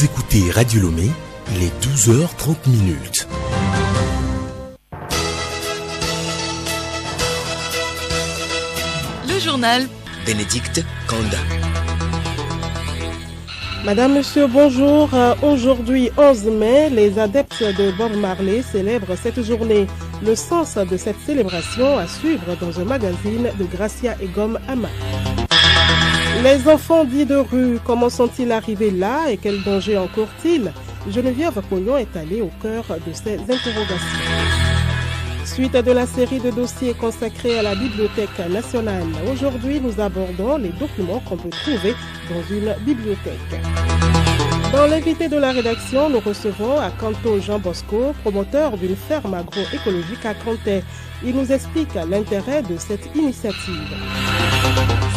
Vous écoutez Radio Lomé, il est 12h30. Le journal Bénédicte Kanda. Madame, Monsieur, bonjour. Aujourd'hui, 11 mai, les adeptes de Bob Marley célèbrent cette journée. Le sens de cette célébration à suivre dans un magazine de Gracia et Gomme Ama. Les enfants dits de rue, comment sont-ils arrivés là et quel danger encourent-ils? Geneviève Pognon est allée au cœur de ces interrogations. Suite de la série de dossiers consacrés à la Bibliothèque nationale, aujourd'hui nous abordons les documents qu'on peut trouver dans une bibliothèque. Dans l'invité de la rédaction, nous recevons Akanto Jean Bosco, promoteur d'une ferme agroécologique à Cantet. Il nous explique l'intérêt de cette initiative.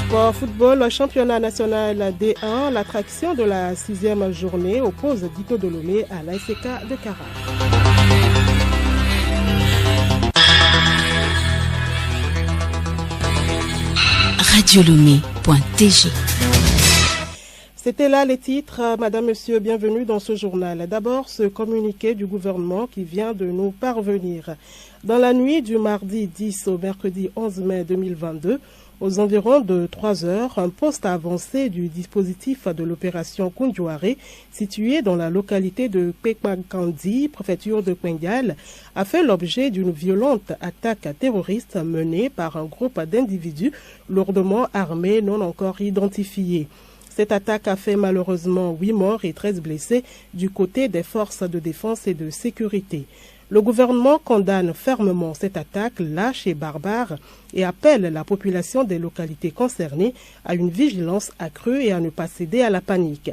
Sport football, championnat national D1, l'attraction de la 6e journée oppose Dito de Lomé à l'ASK de Cara. radiolomé.tg. C'était là les titres. Madame, Monsieur, bienvenue dans ce journal. D'abord, ce communiqué du gouvernement qui vient de nous parvenir. Dans la nuit du mardi 10 au mercredi 11 mai 2022, aux environs de 3 heures, un poste avancé du dispositif de l'opération Kundjouaré, situé dans la localité de Pekmakandi, préfecture de Kwengal, a fait l'objet d'une violente attaque terroriste menée par un groupe d'individus lourdement armés non encore identifiés. Cette attaque a fait malheureusement 8 morts et 13 blessés du côté des forces de défense et de sécurité. Le gouvernement condamne fermement cette attaque lâche et barbare et appelle la population des localités concernées à une vigilance accrue et à ne pas céder à la panique.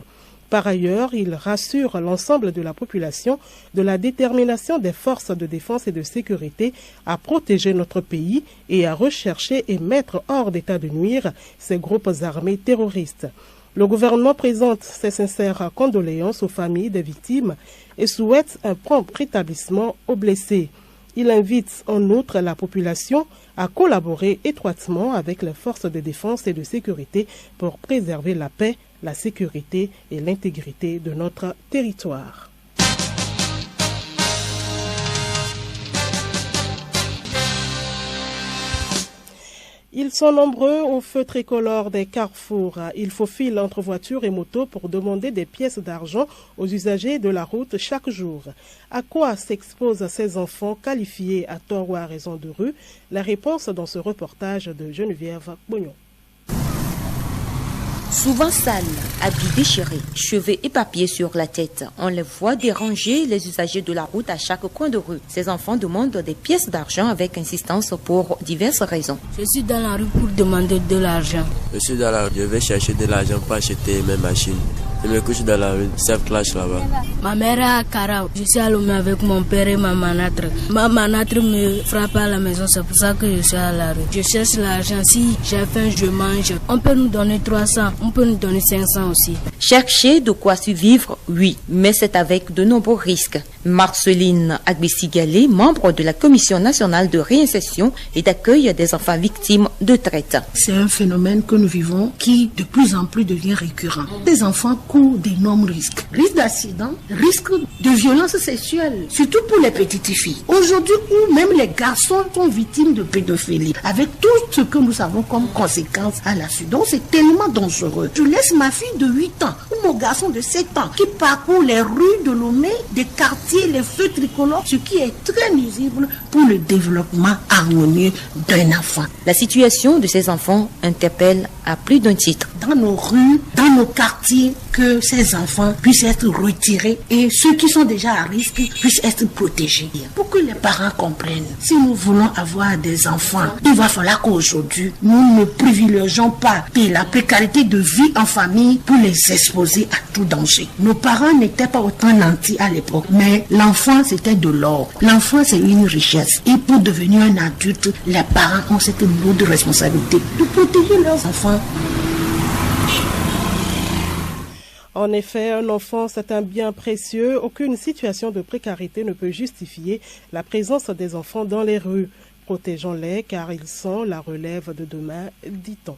Par ailleurs, il rassure l'ensemble de la population de la détermination des forces de défense et de sécurité à protéger notre pays et à rechercher et mettre hors d'état de nuire ces groupes armés terroristes. Le gouvernement présente ses sincères condoléances aux familles des victimes et souhaite un prompt rétablissement aux blessés. Il invite en outre la population à collaborer étroitement avec les forces de défense et de sécurité pour préserver la paix, la sécurité et l'intégrité de notre territoire. Ils sont nombreux au feu tricolore des carrefours. Ils faufilent entre voitures et motos pour demander des pièces d'argent aux usagers de la route chaque jour. À quoi s'exposent ces enfants qualifiés à tort ou à raison de rue? La réponse dans ce reportage de Geneviève Pognon. Souvent sales, habits déchirés, cheveux éparpillés sur la tête, on les voit déranger les usagers de la route à chaque coin de rue. Ces enfants demandent des pièces d'argent avec insistance pour diverses raisons. Je suis dans la rue pour demander de l'argent. Je suis dans la rue, je vais chercher de l'argent pour acheter mes machines. Je me couche dans la rue, self clash là-bas. Ma mère est à Cara. Je suis à Lomé avec mon père et ma manâtre. Ma manâtre me frappe à la maison, c'est pour ça que je suis à la rue. Je cherche l'argent. Si j'ai faim, je mange. On peut nous donner 300, on peut nous donner 500 aussi. Chercher de quoi survivre, oui, mais c'est avec de nombreux risques. Marceline Agbessigalé, membre de la Commission nationale de réinsertion et d'accueil des enfants victimes de traite. C'est un phénomène que nous vivons qui de plus en plus devient récurrent. Les enfants courent d'énormes risques. Risque d'accident, risque de violence sexuelle, surtout pour les petites filles. Aujourd'hui où même les garçons sont victimes de pédophilie, avec tout ce que nous savons comme conséquence à la suite. Donc c'est tellement dangereux. Je laisse ma fille de 8 ans ou mon garçon de 7 ans qui parcourt les rues de Lomé, des quartiers, les feux tricolores, ce qui est très nuisible pour le développement harmonieux d'un enfant. La situation de ces enfants interpelle à plus d'un titre. Dans nos rues, dans nos quartiers, que ces enfants puissent être retirés et ceux qui sont déjà à risque puissent être protégés. Pour que les parents comprennent, si nous voulons avoir des enfants, il va falloir qu'aujourd'hui, nous ne privilégions pas la précarité de vie en famille pour les exposer à tout danger. Nos parents n'étaient pas autant nantis à l'époque, mais l'enfant c'était de l'or. L'enfant c'est une richesse. Et pour devenir un adulte, les parents ont cette lourde responsabilité de protéger leurs enfants. En effet, un enfant, c'est un bien précieux. Aucune situation de précarité ne peut justifier la présence des enfants dans les rues. Protégeons-les car ils sont la relève de demain, dit-on.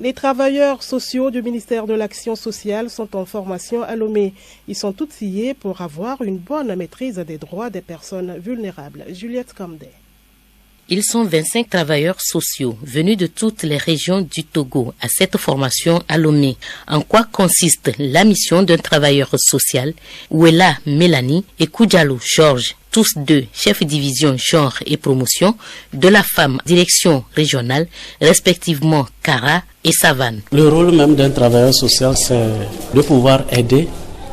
Les travailleurs sociaux du ministère de l'Action sociale sont en formation à Lomé. Ils sont outillés pour avoir une bonne maîtrise des droits des personnes vulnérables. Juliette Kamdé. Ils sont 25 travailleurs sociaux venus de toutes les régions du Togo à cette formation à Lomé. En quoi consiste la mission d'un travailleur social? Ouela Mélanie et Koudjalou Georges, tous deux chefs division genre et promotion de la femme direction régionale, respectivement Kara et Savane. Le rôle même d'un travailleur social, c'est de pouvoir aider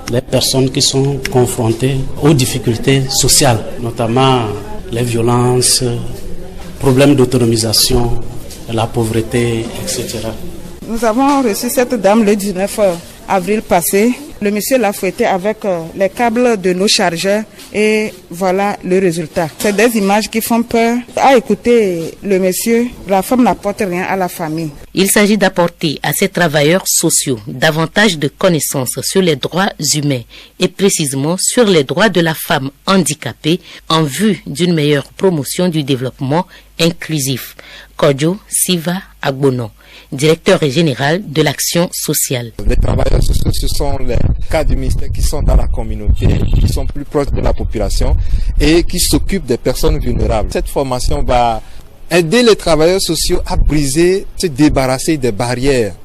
les personnes qui sont confrontées aux difficultés sociales, notamment les violences, problèmes d'autonomisation, la pauvreté, etc. Nous avons reçu cette dame le 19 avril passé. Le monsieur l'a fouetté avec les câbles de nos chargeurs et voilà le résultat. C'est des images qui font peur. À écouter le monsieur, la femme n'apporte rien à la famille. Il s'agit d'apporter à ces travailleurs sociaux davantage de connaissances sur les droits humains et précisément sur les droits de la femme handicapée en vue d'une meilleure promotion du développement inclusif. Kodjo Siva Agbono, directeur général de l'Action sociale. Les travailleurs sociaux, ce sont les cas du ministère qui sont dans la communauté, qui sont plus proches de la population et qui s'occupent des personnes vulnérables. Cette formation va aider les travailleurs sociaux à briser, se débarrasser des barrières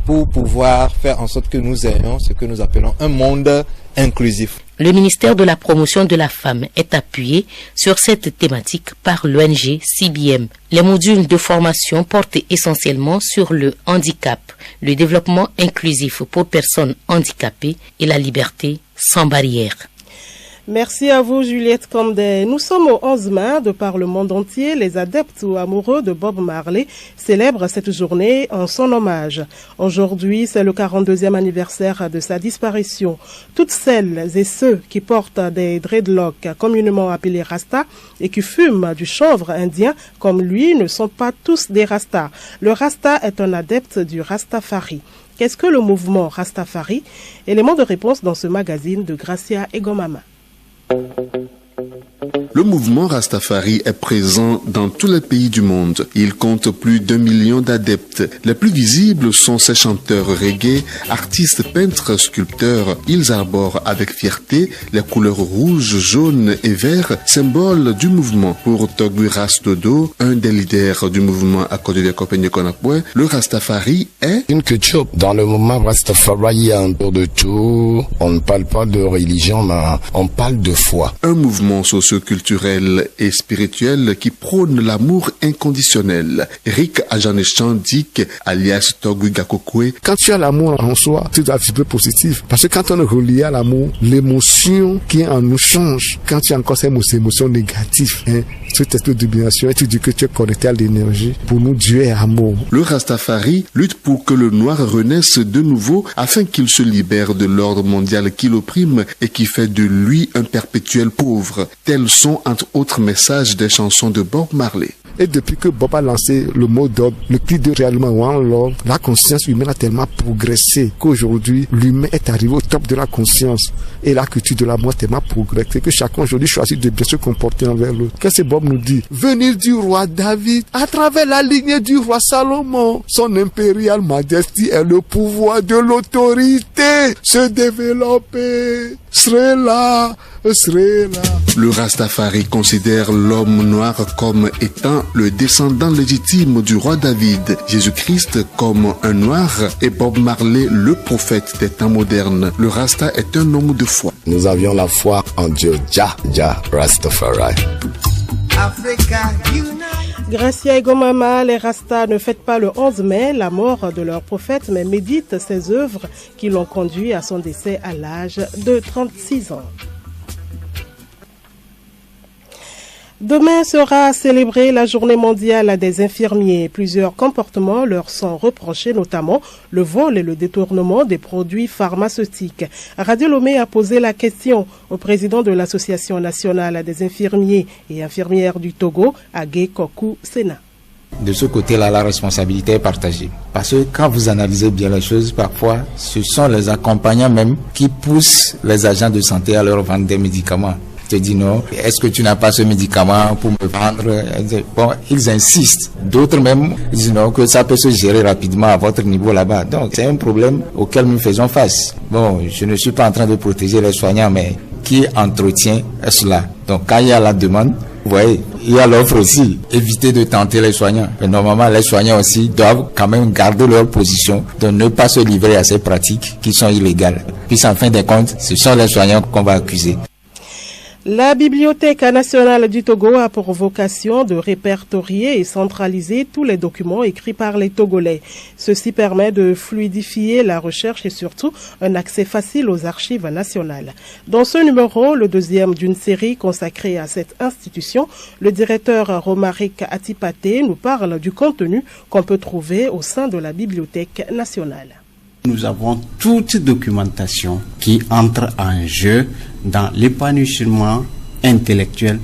pour pouvoir faire en sorte que nous ayons ce que nous appelons un monde inclusif. Le ministère de la promotion de la femme est appuyé sur cette thématique par l'ONG CBM. Les modules de formation portent essentiellement sur le handicap, le développement inclusif pour personnes handicapées et la liberté sans barrière. Merci à vous, Juliette Kamdé. Nous sommes au 11 mai. De par le monde entier, les adeptes ou amoureux de Bob Marley célèbrent cette journée en son hommage. Aujourd'hui, c'est le 42e anniversaire de sa disparition. Toutes celles et ceux qui portent des dreadlocks, communément appelés Rasta, et qui fument du chanvre indien comme lui, ne sont pas tous des Rastas. Le Rasta est un adepte du Rastafari. Qu'est-ce que le mouvement Rastafari? Élément de réponse dans ce magazine de Gracia Egomama. Le mouvement Rastafari est présent dans tous les pays du monde. Il compte plus d'1 million d'adeptes. Les plus visibles sont ses chanteurs reggae, artistes, peintres, sculpteurs. Ils arborent avec fierté les couleurs rouge, jaune et vert, symboles du mouvement. Pour Togui Rastodo, un des leaders du mouvement à côté de Copenhague, le Rastafari est une culture. Dans le mouvement Rastafari, il y a un peu de tout. On ne parle pas de religion, mais on parle de foi. Un mouvement socioculturel et spirituel qui prône l'amour inconditionnel. Rick Ajanechandik, alias Togui Gakokwe. Quand tu as l'amour en soi, tu dois vibrer positif. Parce que quand on est relié à l'amour, l'émotion qui est en nous change. Quand tu as encore ces émotions négatives, tu t'es de domination et tu dis que tu es connecté à l'énergie. Pour nous, Dieu est amour. Le Rastafari lutte pour que le noir renaisse de nouveau afin qu'il se libère de l'ordre mondial qui l'opprime et qui fait de lui un perpétuel pauvre. Tels sont entre autres messages des chansons de Bob Marley. Et depuis que Bob a lancé le mot d'ordre, le cri de réellement One Love, la conscience humaine a tellement progressé qu'aujourd'hui, l'humain est arrivé au top de la conscience. Et la culture de l'amour a tellement progressé que chacun aujourd'hui choisit de bien se comporter envers l'autre. Qu'est-ce que Bob nous dit? Venir du roi David à travers la lignée du roi Salomon. Son impériale majesté est le pouvoir de l'autorité. Se développer, serait là. Le Rastafari considère l'homme noir comme étant le descendant légitime du roi David, Jésus-Christ comme un noir et Bob Marley le prophète des temps modernes. Le Rasta est un homme de foi. Nous avions la foi en Dieu, Jah Rastafari. Gracia Egomama, les Rastas ne fêtent pas le 11 mai la mort de leur prophète, mais méditent ses œuvres qui l'ont conduit à son décès à l'âge de 36 ans. Demain sera célébrée la journée mondiale des infirmiers. Plusieurs comportements leur sont reprochés, notamment le vol et le détournement des produits pharmaceutiques. Radio Lomé a posé la question au président de l'Association nationale des infirmiers et infirmières du Togo, Agé Kokou Sena. De ce côté-là, la responsabilité est partagée. Parce que quand vous analysez bien les choses, parfois, ce sont les accompagnants même qui poussent les agents de santé à leur vendre des médicaments. te dit non, est-ce que tu n'as pas ce médicament pour me vendre? Bon, ils insistent. D'autres même disent non, que ça peut se gérer rapidement à votre niveau là-bas. Donc c'est un problème auquel nous faisons face. Bon, je ne suis pas en train de protéger les soignants, mais qui entretient cela? Donc quand il y a la demande, vous voyez, il y a l'offre aussi. Éviter de tenter les soignants. Mais normalement, les soignants aussi doivent quand même garder leur position de ne pas se livrer à ces pratiques qui sont illégales. Puis en fin de compte, ce sont les soignants qu'on va accuser. La Bibliothèque nationale du Togo a pour vocation de répertorier et centraliser tous les documents écrits par les Togolais. Ceci permet de fluidifier la recherche et surtout un accès facile aux archives nationales. Dans ce numéro, le deuxième d'une série consacrée à cette institution, le directeur Romaric Atipate nous parle du contenu qu'on peut trouver au sein de la Bibliothèque nationale. Nous avons toute documentation qui entre en jeu dans l'épanouissement intellectuel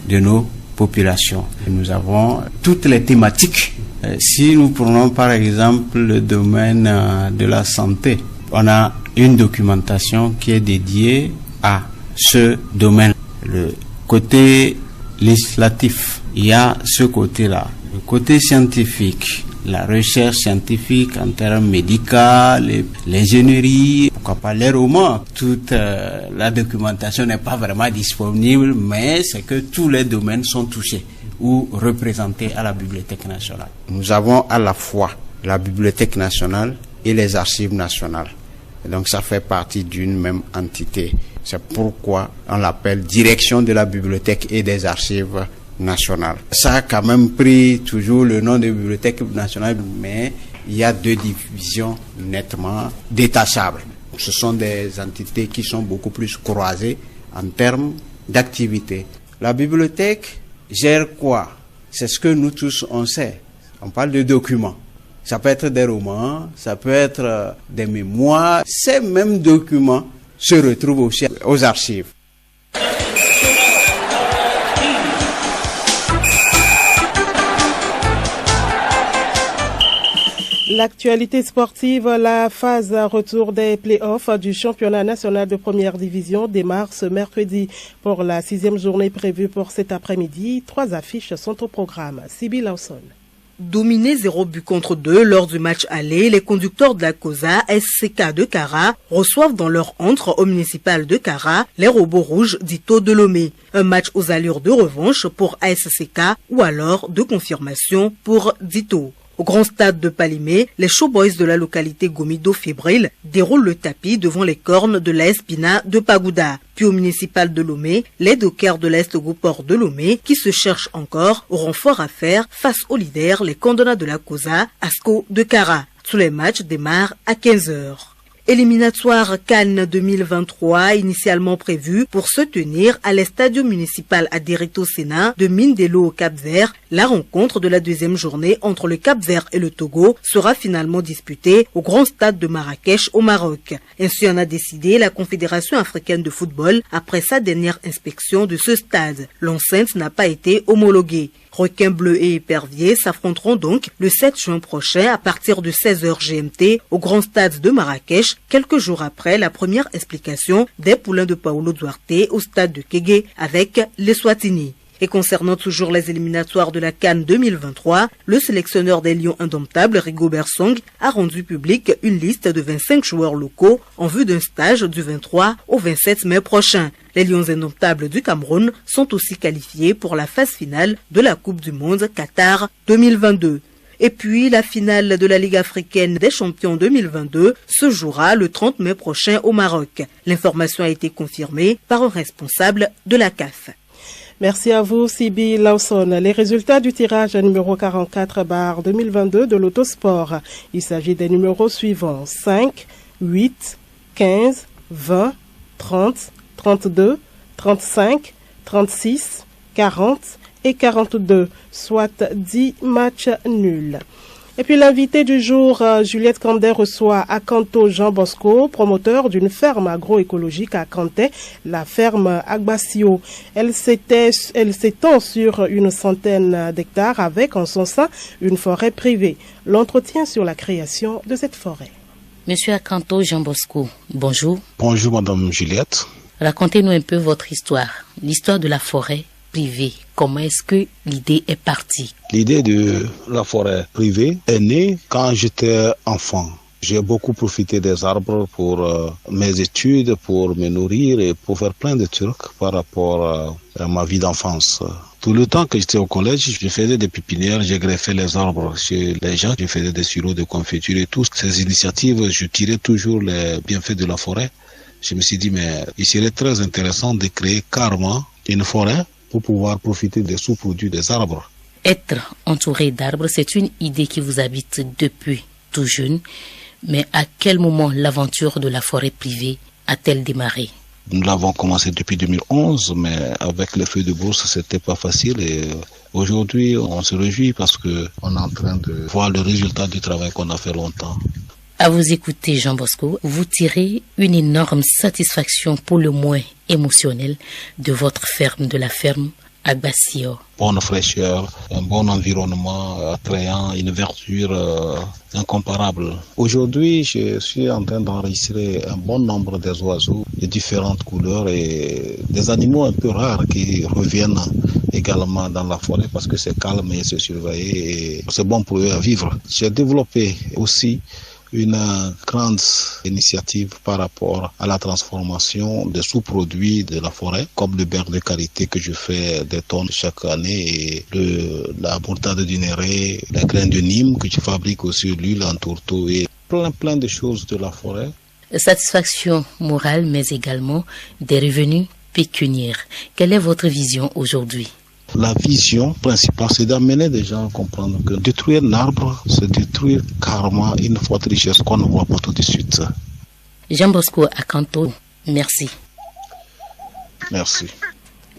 de nos populations. Nous avons toutes les thématiques. Si nous prenons par exemple le domaine de la santé, on a une documentation qui est dédiée à ce domaine. Le côté législatif, il y a ce côté-là. Le côté scientifique, la recherche scientifique en termes médicaux, l'ingénierie, pourquoi pas les romans. Toute la documentation n'est pas vraiment disponible, mais c'est que tous les domaines sont touchés ou représentés à la Bibliothèque nationale. Nous avons à la fois la Bibliothèque nationale et les archives nationales. Et donc ça fait partie d'une même entité. C'est pourquoi on l'appelle Direction de la Bibliothèque et des Archives nationales. Ça a quand même pris toujours le nom de Bibliothèque nationale, mais il y a deux divisions nettement détachables. Ce sont des entités qui sont beaucoup plus croisées en termes d'activité. La bibliothèque gère quoi? C'est ce que nous tous on sait. On parle de documents. Ça peut être des romans, ça peut être des mémoires. Ces mêmes documents se retrouvent aussi aux archives. L'actualité sportive, la phase retour des playoffs du championnat national de première division démarre ce mercredi. Pour la 6e journée prévue pour cet après-midi, 3 affiches sont au programme. Sibyl Lawson. Dominés 0 but contre 2 lors du match aller, les conducteurs de la COSA SCK de Kara reçoivent dans leur antre au municipal de Kara les robots rouges d'Ito de Lomé. Un match aux allures de revanche pour ASCK ou alors de confirmation pour Dito. Au grand stade de Palimé, les showboys de la localité Gomido Fébrile déroulent le tapis devant les cornes de l'AS Pina de Pagouda. Puis au municipal de Lomé, les dockers de l'Est Goport de Lomé, qui se cherchent encore, auront fort à faire face aux leaders, les Kondona de la COSA, Asco de Kara. Tous les matchs démarrent à 15h. Éliminatoire Cannes 2023, initialement prévu pour se tenir à l'Estadio municipal Adérito Sénat de Mindelo au Cap-Vert, la rencontre de la deuxième journée entre le Cap-Vert et le Togo sera finalement disputée au grand stade de Marrakech au Maroc. Ainsi en a décidé la Confédération africaine de football après sa dernière inspection de ce stade. L'enceinte n'a pas été homologuée. Requins bleus et éperviers s'affronteront donc le 7 juin prochain à partir de 16h GMT au grand stade de Marrakech, quelques jours après la première explication des poulains de Paulo Duarte au stade de Kégué avec les Swatini. Et concernant toujours les éliminatoires de la CAN 2023, le sélectionneur des Lions indomptables, Rigobert Song, a rendu public une liste de 25 joueurs locaux en vue d'un stage du 23 au 27 mai prochain. Les Lions indomptables du Cameroun sont aussi qualifiés pour la phase finale de la Coupe du Monde Qatar 2022. Et puis, la finale de la Ligue africaine des champions 2022 se jouera le 30 mai prochain au Maroc. L'information a été confirmée par un responsable de la CAF. Merci à vous, Sibyl Lawson. Les résultats du tirage numéro 44/2022 de l'autosport. Il s'agit des numéros suivants: 5, 8, 15, 20, 30, 32, 35, 36, 40 et 42, soit 10 matchs nuls. Et puis l'invité du jour, Juliette Kandé, reçoit Akanto Jean Bosco, promoteur d'une ferme agroécologique à Kanté, la ferme Agbasio. Elle s'étend sur une centaine d'hectares avec en son sein une forêt privée. L'entretien sur la création de cette forêt. Monsieur Akanto Jean Bosco, bonjour. Bonjour Madame Juliette. Racontez-nous un peu votre histoire, l'histoire de la forêt privée. Comment est-ce que l'idée est partie? L'idée de la forêt privée est née quand j'étais enfant. J'ai beaucoup profité des arbres pour mes études, pour me nourrir et pour faire plein de trucs par rapport à ma vie d'enfance. Tout le temps que j'étais au collège, je faisais des pépinières, j'ai greffé les arbres chez les gens, je faisais des sirops de confiture et toutes ces initiatives, je tirais toujours les bienfaits de la forêt. Je me suis dit, mais il serait très intéressant de créer carrément une forêt pour pouvoir profiter des sous-produits des arbres. Être entouré d'arbres, c'est une idée qui vous habite depuis tout jeune. Mais à quel moment l'aventure de la forêt privée a-t-elle démarré? Nous l'avons commencé depuis 2011, mais avec les feux de bourse, c'était pas facile. Et aujourd'hui, on se réjouit parce que on est en train de voir le résultat du travail qu'on a fait longtemps. À vous écouter, Jean Bosco, vous tirez une énorme satisfaction, pour le moins émotionnelle, de votre ferme, de la ferme Agbasio. Bonne fraîcheur, un bon environnement attrayant, une verdure incomparable. Aujourd'hui, je suis en train d'enregistrer un bon nombre des oiseaux de différentes couleurs et des animaux un peu rares qui reviennent également dans la forêt parce que c'est calme et c'est surveillé et c'est bon pour eux à vivre. J'ai développé aussi une grande initiative par rapport à la transformation des sous-produits de la forêt, comme le beurre de karité que je fais des tonnes chaque année et la bourrade du néré, la graine de Nîmes que je fabrique aussi, l'huile en tourteau et plein de choses de la forêt. Satisfaction morale, mais également des revenus pécuniaires. Quelle est votre vision aujourd'hui? La vision principale, c'est d'amener des gens à comprendre que détruire l'arbre, c'est détruire carrément une forte richesse qu'on ne voit pas tout de suite. Jean Bosco Akanto, merci. Merci.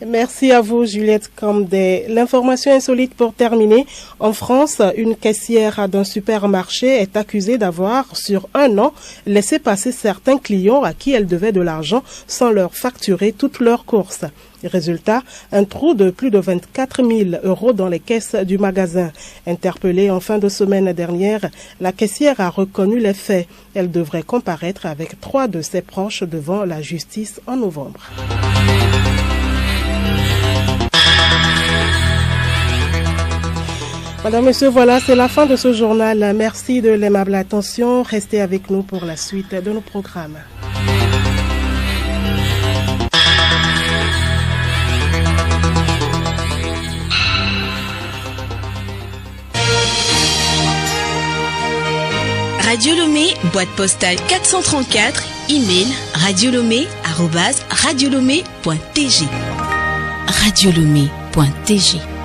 Merci à vous, Juliette Camdet. L'information insolite pour terminer. En France, une caissière d'un supermarché est accusée d'avoir, sur un an, laissé passer certains clients à qui elle devait de l'argent sans leur facturer toutes leurs courses. Résultat, un trou de plus de 24 000 € dans les caisses du magasin. Interpellée en fin de semaine dernière, la caissière a reconnu les faits. Elle devrait comparaître avec 3 de ses proches devant la justice en novembre. Madame, Monsieur, voilà, c'est la fin de ce journal. Merci de l'aimable attention. Restez avec nous pour la suite de nos programmes. Radio Lomé, boîte postale 434, email radiolomé@radiolomé.tg. radiolomé.tg